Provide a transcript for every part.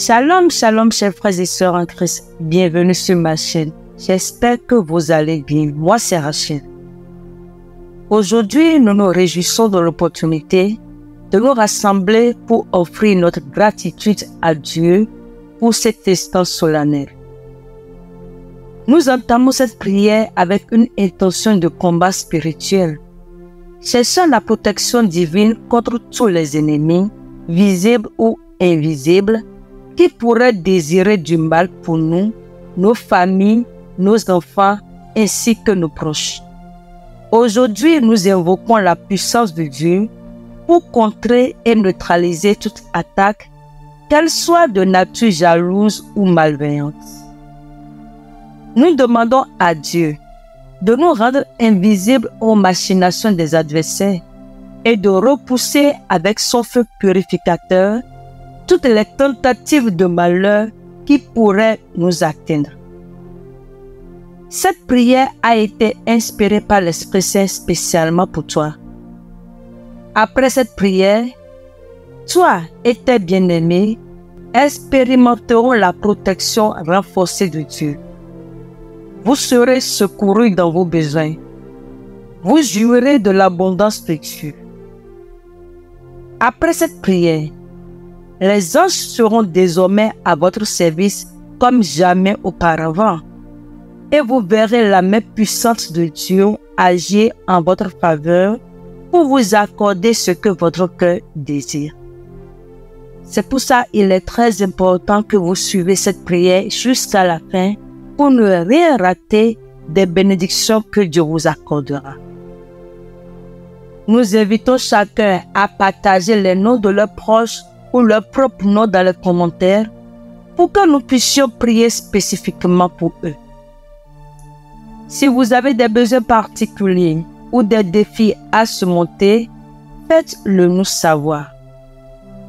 Shalom, shalom, chers frères et sœurs en Christ. Bienvenue sur ma chaîne. J'espère que vous allez bien. Moi, c'est Rachel. Aujourd'hui, nous nous réjouissons de l'opportunité de nous rassembler pour offrir notre gratitude à Dieu pour cet instant solennel. Nous entamons cette prière avec une intention de combat spirituel, cherchant la protection divine contre tous les ennemis, visibles ou invisibles, qui pourraient désirer du mal pour nous, nos familles, nos enfants, ainsi que nos proches. Aujourd'hui, nous invoquons la puissance de Dieu pour contrer et neutraliser toute attaque, qu'elle soit de nature jalouse ou malveillante. Nous demandons à Dieu de nous rendre invisibles aux machinations des adversaires et de repousser avec son feu purificateur toutes les tentatives de malheur qui pourraient nous atteindre. Cette prière a été inspirée par l'Esprit Saint spécialement pour toi. Après cette prière, toi et tes bien-aimés expérimenteront la protection renforcée de Dieu. Vous serez secourus dans vos besoins. Vous jouirez de l'abondance de Dieu. Après cette prière, les anges seront désormais à votre service comme jamais auparavant. Et vous verrez la main puissante de Dieu agir en votre faveur pour vous accorder ce que votre cœur désire. C'est pour ça qu'il est très important que vous suivez cette prière jusqu'à la fin pour ne rien rater des bénédictions que Dieu vous accordera. Nous invitons chacun à partager les noms de leurs proches ou leur propre nom dans les commentaires pour que nous puissions prier spécifiquement pour eux. Si vous avez des besoins particuliers ou des défis à surmonter, faites-le nous savoir.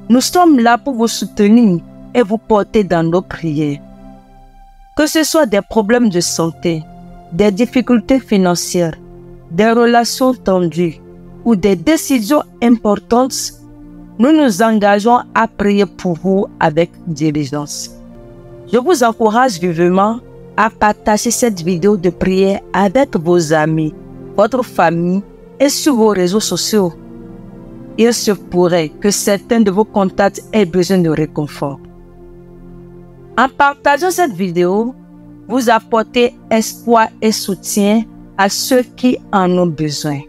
Nous sommes là pour vous soutenir et vous porter dans nos prières. Que ce soit des problèmes de santé, des difficultés financières, des relations tendues ou des décisions importantes, nous nous engageons à prier pour vous avec diligence. Je vous encourage vivement à partager cette vidéo de prière avec vos amis, votre famille et sur vos réseaux sociaux. Il se pourrait que certains de vos contacts aient besoin de réconfort. En partageant cette vidéo, vous apportez espoir et soutien à ceux qui en ont besoin.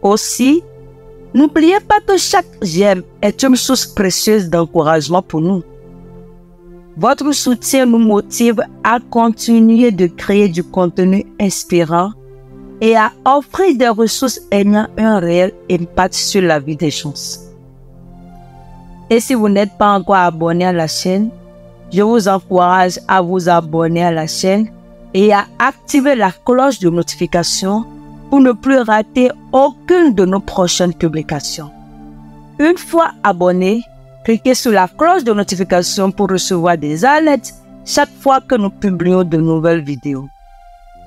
Aussi, n'oubliez pas que chaque j'aime est une source précieuse d'encouragement pour nous. Votre soutien nous motive à continuer de créer du contenu inspirant et à offrir des ressources ayant un réel impact sur la vie des gens. Et si vous n'êtes pas encore abonné à la chaîne, je vous encourage à vous abonner à la chaîne et à activer la cloche de notification pour ne plus rater aucune de nos prochaines publications. Une fois abonné, cliquez sur la cloche de notification pour recevoir des alertes chaque fois que nous publions de nouvelles vidéos.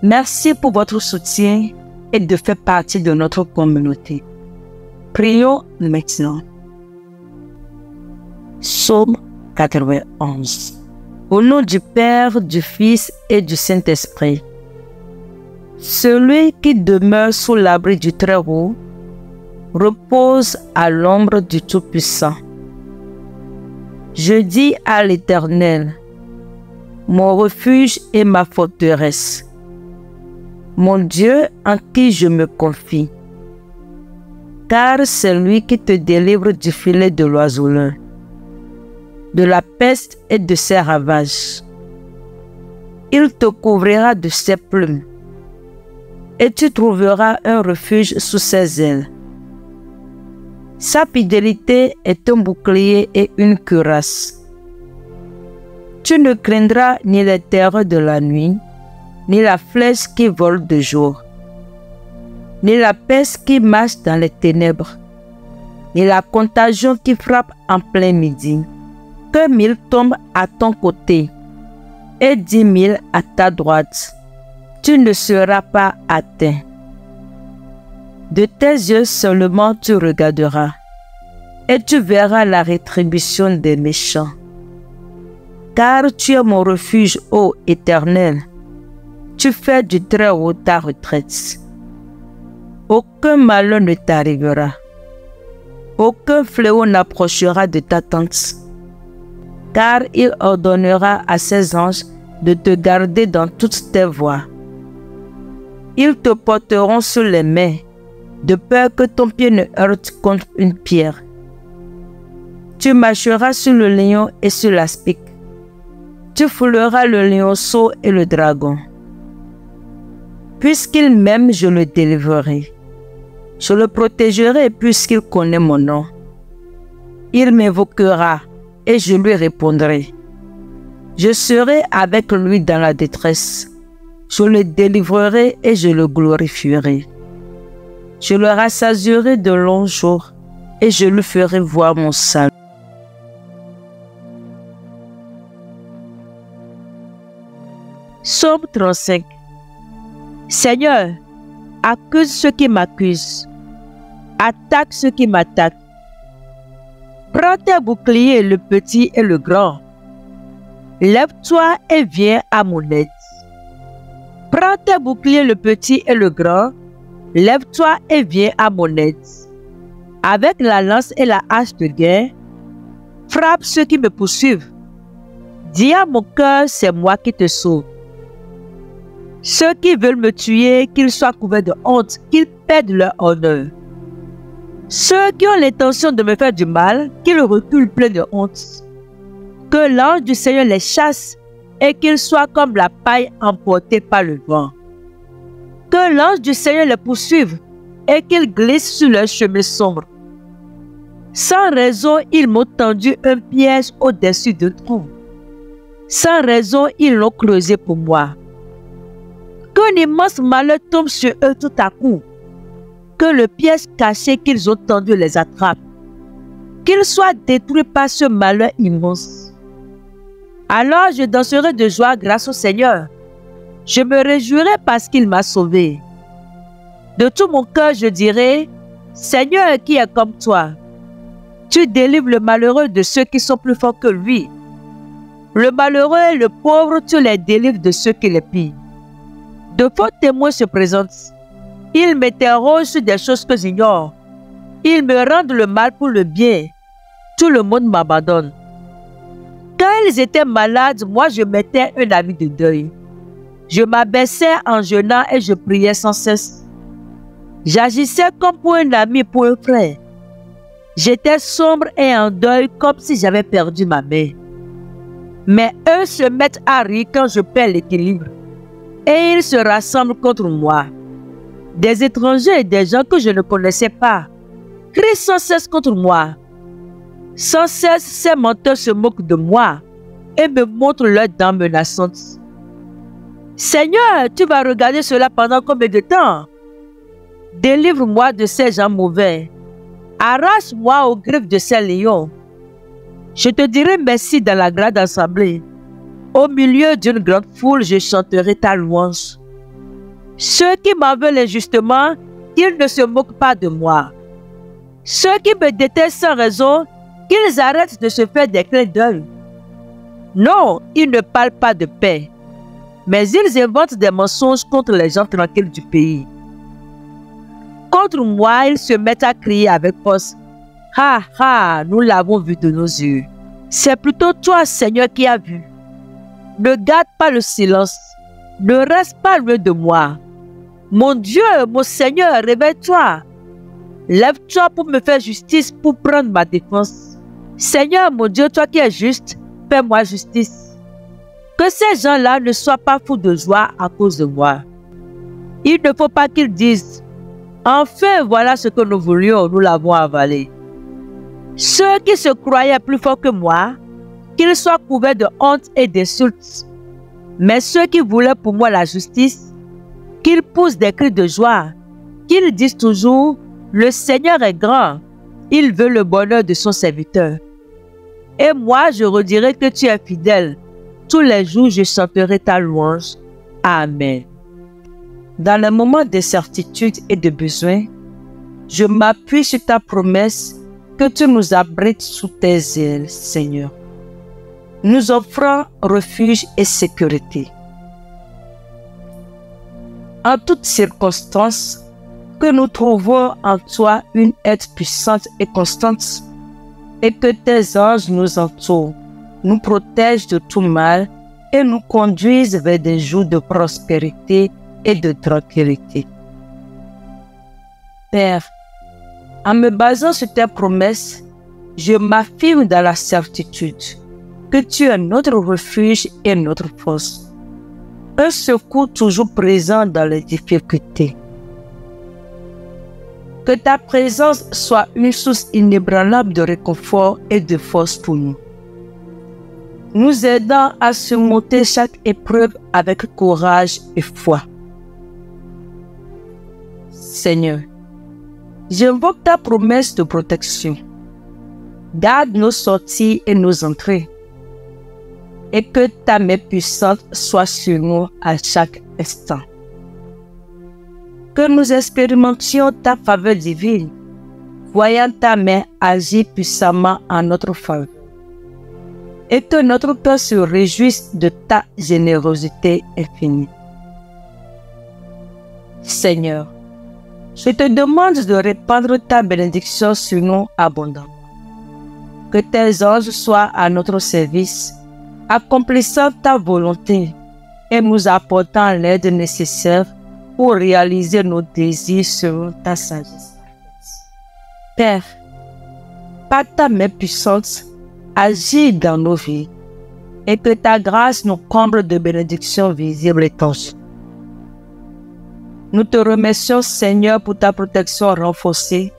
Merci pour votre soutien et de faire partie de notre communauté. Prions maintenant. Psaume 91. Au nom du Père, du Fils et du Saint-Esprit. Celui qui demeure sous l'abri du Très-Haut repose à l'ombre du Tout-Puissant. Je dis à l'Éternel, mon refuge et ma forteresse, mon Dieu en qui je me confie, car c'est lui qui te délivre du filet de l'oiseleur, de la peste et de ses ravages. Il te couvrira de ses plumes, et tu trouveras un refuge sous ses ailes. Sa fidélité est un bouclier et une cuirasse. Tu ne craindras ni les terreurs de la nuit, ni la flèche qui vole de jour, ni la peste qui marche dans les ténèbres, ni la contagion qui frappe en plein midi. Que 1000 tombent à ton côté et 10 000 à ta droite, tu ne seras pas atteint. De tes yeux seulement tu regarderas, et tu verras la rétribution des méchants. Car tu es mon refuge, ô Éternel. Tu fais du Très-Haut ta retraite. Aucun malheur ne t'arrivera. Aucun fléau n'approchera de ta tente. Car il ordonnera à ses anges de te garder dans toutes tes voies. Ils te porteront sur les mains, de peur que ton pied ne heurte contre une pierre. Tu marcheras sur le lion et sur l'aspic. Tu fouleras le lionceau et le dragon. Puisqu'il m'aime, je le délivrerai. Je le protégerai puisqu'il connaît mon nom. Il m'invoquera et je lui répondrai. Je serai avec lui dans la détresse. Je le délivrerai et je le glorifierai. Je le rassasierai de longs jours et je lui ferai voir mon salut. Psaume 35. Seigneur, accuse ceux qui m'accusent. Attaque ceux qui m'attaquent. Prends tes boucliers, le petit et le grand. Lève-toi et viens à mon aide. Prends tes boucliers, le petit et le grand. Lève-toi et viens à mon aide. Avec la lance et la hache de guerre, frappe ceux qui me poursuivent. Dis à mon cœur, c'est moi qui te sauve. Ceux qui veulent me tuer, qu'ils soient couverts de honte, qu'ils perdent leur honneur. Ceux qui ont l'intention de me faire du mal, qu'ils reculent pleins de honte. Que l'ange du Seigneur les chasse et qu'ils soient comme la paille emportée par le vent. Que l'ange du Seigneur les poursuive et qu'ils glissent sur leur chemin sombre. Sans raison, ils m'ont tendu un piège au-dessus d'un trou. Sans raison, ils l'ont creusé pour moi. Qu'un immense malheur tombe sur eux tout à coup. Que le piège caché qu'ils ont tendu les attrape. Qu'ils soient détruits par ce malheur immense. Alors je danserai de joie grâce au Seigneur. Je me réjouirai parce qu'il m'a sauvé. De tout mon cœur je dirai, Seigneur, qui est comme toi? Tu délivres le malheureux de ceux qui sont plus forts que lui. Le malheureux et le pauvre, tu les délivres de ceux qui les pillent. De faux témoins se présentent. Ils m'interrogent sur des choses que j'ignore. Ils me rendent le mal pour le bien. Tout le monde m'abandonne. Quand ils étaient malades, moi je mettais un habit de deuil. Je m'abaissais en jeûnant et je priais sans cesse. J'agissais comme pour un ami, pour un frère. J'étais sombre et en deuil comme si j'avais perdu ma mère. Mais eux se mettent à rire quand je perds l'équilibre. Et ils se rassemblent contre moi. Des étrangers et des gens que je ne connaissais pas crient sans cesse contre moi. Sans cesse, ces menteurs se moquent de moi et me montrent leurs dents menaçantes. Seigneur, tu vas regarder cela pendant combien de temps? Délivre-moi de ces gens mauvais. Arrache-moi aux griffes de ces lions. Je te dirai merci dans la grande assemblée. Au milieu d'une grande foule, je chanterai ta louange. Ceux qui m'en veulent injustement, qu'ils ne se moquent pas de moi. Ceux qui me détestent sans raison, qu'ils arrêtent de se faire des clins d'œil. Non, ils ne parlent pas de paix, mais ils inventent des mensonges contre les gens tranquilles du pays. Contre moi, ils se mettent à crier avec force. Ha, ha, nous l'avons vu de nos yeux. C'est plutôt toi, Seigneur, qui as vu. Ne garde pas le silence. Ne reste pas loin de moi. Mon Dieu, mon Seigneur, réveille-toi. Lève-toi pour me faire justice, pour prendre ma défense. Seigneur, mon Dieu, toi qui es juste, fais-moi justice. Que ces gens-là ne soient pas fous de joie à cause de moi. Il ne faut pas qu'ils disent, enfin, voilà ce que nous voulions, nous l'avons avalé. Ceux qui se croyaient plus forts que moi, qu'ils soient couverts de honte et d'insultes. Mais ceux qui voulaient pour moi la justice, qu'ils poussent des cris de joie, qu'ils disent toujours, le Seigneur est grand, il veut le bonheur de son serviteur. Et moi, je redirai que tu es fidèle. Tous les jours, je chanterai ta louange. Amen. Dans les moments d'incertitude et de besoin, je m'appuie sur ta promesse que tu nous abrites sous tes ailes, Seigneur. nous offrant refuge et sécurité. En toutes circonstances, que nous trouvons en toi une aide puissante et constante, et que tes anges nous entourent, nous protègent de tout mal et nous conduisent vers des jours de prospérité et de tranquillité. Père, en me basant sur tes promesses, je m'affirme dans la certitude que tu es notre refuge et notre force, un secours toujours présent dans les difficultés. Que ta présence soit une source inébranlable de réconfort et de force pour nous, nous aidant à surmonter chaque épreuve avec courage et foi. Seigneur, j'invoque ta promesse de protection. Garde nos sorties et nos entrées, et que ta main puissante soit sur nous à chaque instant. Que nous expérimentions ta faveur divine, voyant ta main agir puissamment en notre faveur, et que notre cœur se réjouisse de ta générosité infinie. Seigneur, je te demande de répandre ta bénédiction sur nous abondamment. Que tes anges soient à notre service, accomplissant ta volonté et nous apportant l'aide nécessaire pour réaliser nos désirs selon ta sagesse. Père, par ta main puissante, agis dans nos vies et que ta grâce nous comble de bénédictions visibles et tangibles. Nous te remercions, Seigneur, pour ta protection renforcée,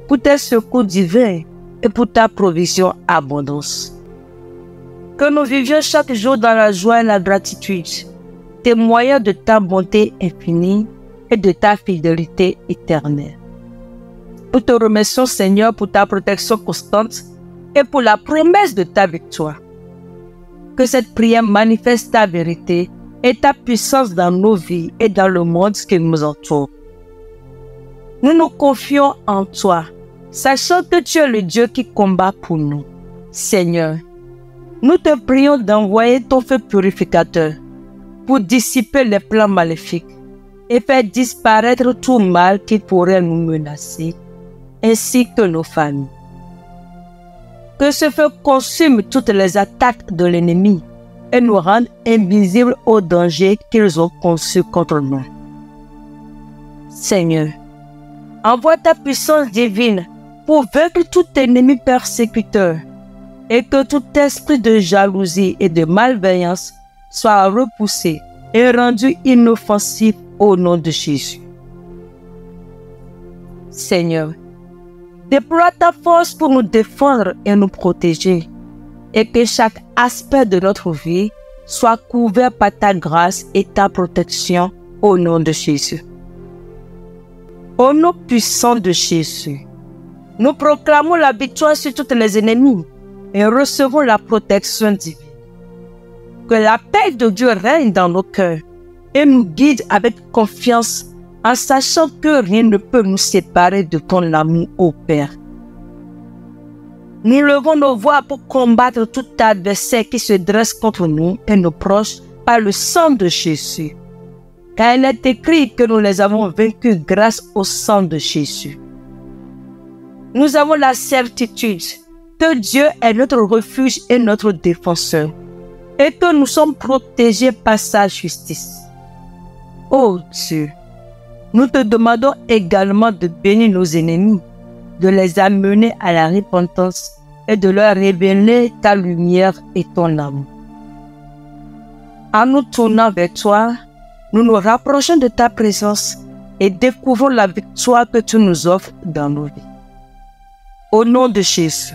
pour tes secours divins et pour ta provision abondance. Que nous vivions chaque jour dans la joie et la gratitude, témoignant de ta bonté infinie et de ta fidélité éternelle. Nous te remercions, Seigneur, pour ta protection constante et pour la promesse de ta victoire. Que cette prière manifeste ta vérité et ta puissance dans nos vies et dans le monde qui nous entoure. Nous nous confions en toi, sachant que tu es le Dieu qui combat pour nous. Seigneur, nous te prions d'envoyer ton feu purificateur pour dissiper les plans maléfiques et faire disparaître tout mal qui pourrait nous menacer, ainsi que nos familles. Que ce feu consume toutes les attaques de l'ennemi et nous rende invisibles aux dangers qu'ils ont conçus contre nous. Seigneur, envoie ta puissance divine pour vaincre tout ennemi persécuteur et que tout esprit de jalousie et de malveillance soit repoussé et rendu inoffensif au nom de Jésus. Seigneur, déploie ta force pour nous défendre et nous protéger, et que chaque aspect de notre vie soit couvert par ta grâce et ta protection au nom de Jésus. Au nom puissant de Jésus, nous proclamons la victoire sur tous les ennemis et recevons la protection divine. Que la paix de Dieu règne dans nos cœurs et nous guide avec confiance en sachant que rien ne peut nous séparer de ton amour, ô Père. Nous levons nos voix pour combattre tout adversaire qui se dresse contre nous et nos proches par le sang de Jésus. Car il est écrit que nous les avons vaincus grâce au sang de Jésus. Nous avons la certitude que Dieu est notre refuge et notre défenseur, et que nous sommes protégés par sa justice. Ô Dieu, nous te demandons également de bénir nos ennemis, de les amener à la repentance et de leur révéler ta lumière et ton amour. En nous tournant vers toi, nous nous rapprochons de ta présence et découvrons la victoire que tu nous offres dans nos vies. Au nom de Jésus,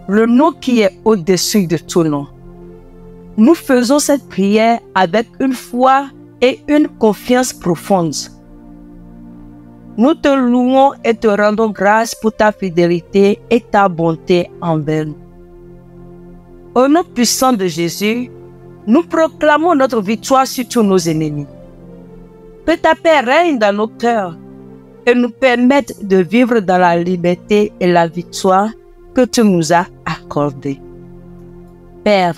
le nom qui est au-dessus de tout nom, nous faisons cette prière avec une foi et une confiance profonde. Nous te louons et te rendons grâce pour ta fidélité et ta bonté envers nous. Au nom puissant de Jésus, nous proclamons notre victoire sur tous nos ennemis. Que ta paix règne dans nos cœurs et nous permette de vivre dans la liberté et la victoire que tu nous as accordée. Père,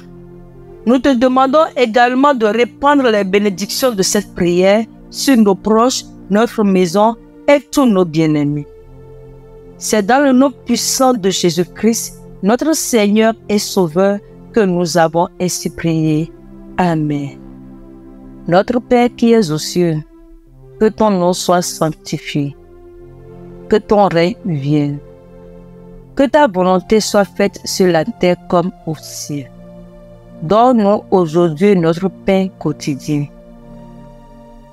Nous te demandons également de répandre les bénédictions de cette prière sur nos proches, notre maison et tous nos bien-aimés. C'est dans le nom puissant de Jésus-Christ, notre Seigneur et Sauveur, que nous avons ainsi prié. Amen. Notre Père qui es aux cieux, que ton nom soit sanctifié, que ton règne vienne, que ta volonté soit faite sur la terre comme au ciel. Donne-nous aujourd'hui notre pain quotidien.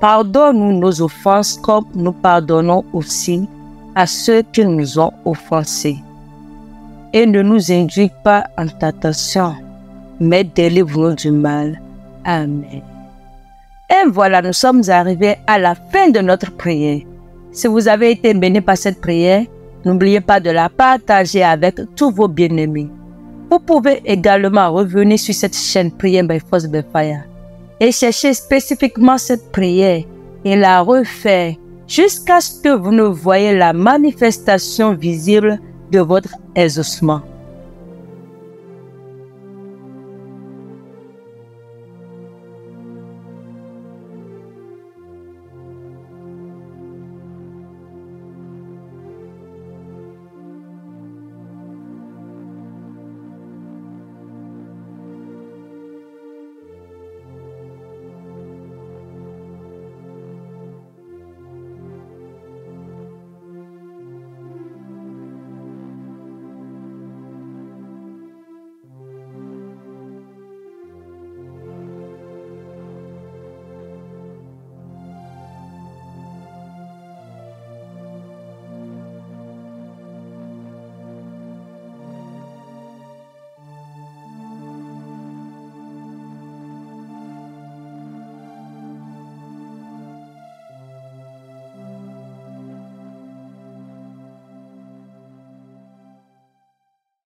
Pardonne-nous nos offenses comme nous pardonnons aussi à ceux qui nous ont offensés. Et ne nous induis pas en tentation, mais délivre-nous du mal. Amen. Et voilà, nous sommes arrivés à la fin de notre prière. Si vous avez été bénis par cette prière, n'oubliez pas de la partager avec tous vos bien-aimés. Vous pouvez également revenir sur cette chaîne Prière by Force by Fire et chercher spécifiquement cette prière et la refaire jusqu'à ce que vous ne voyez la manifestation visible de votre exaucement.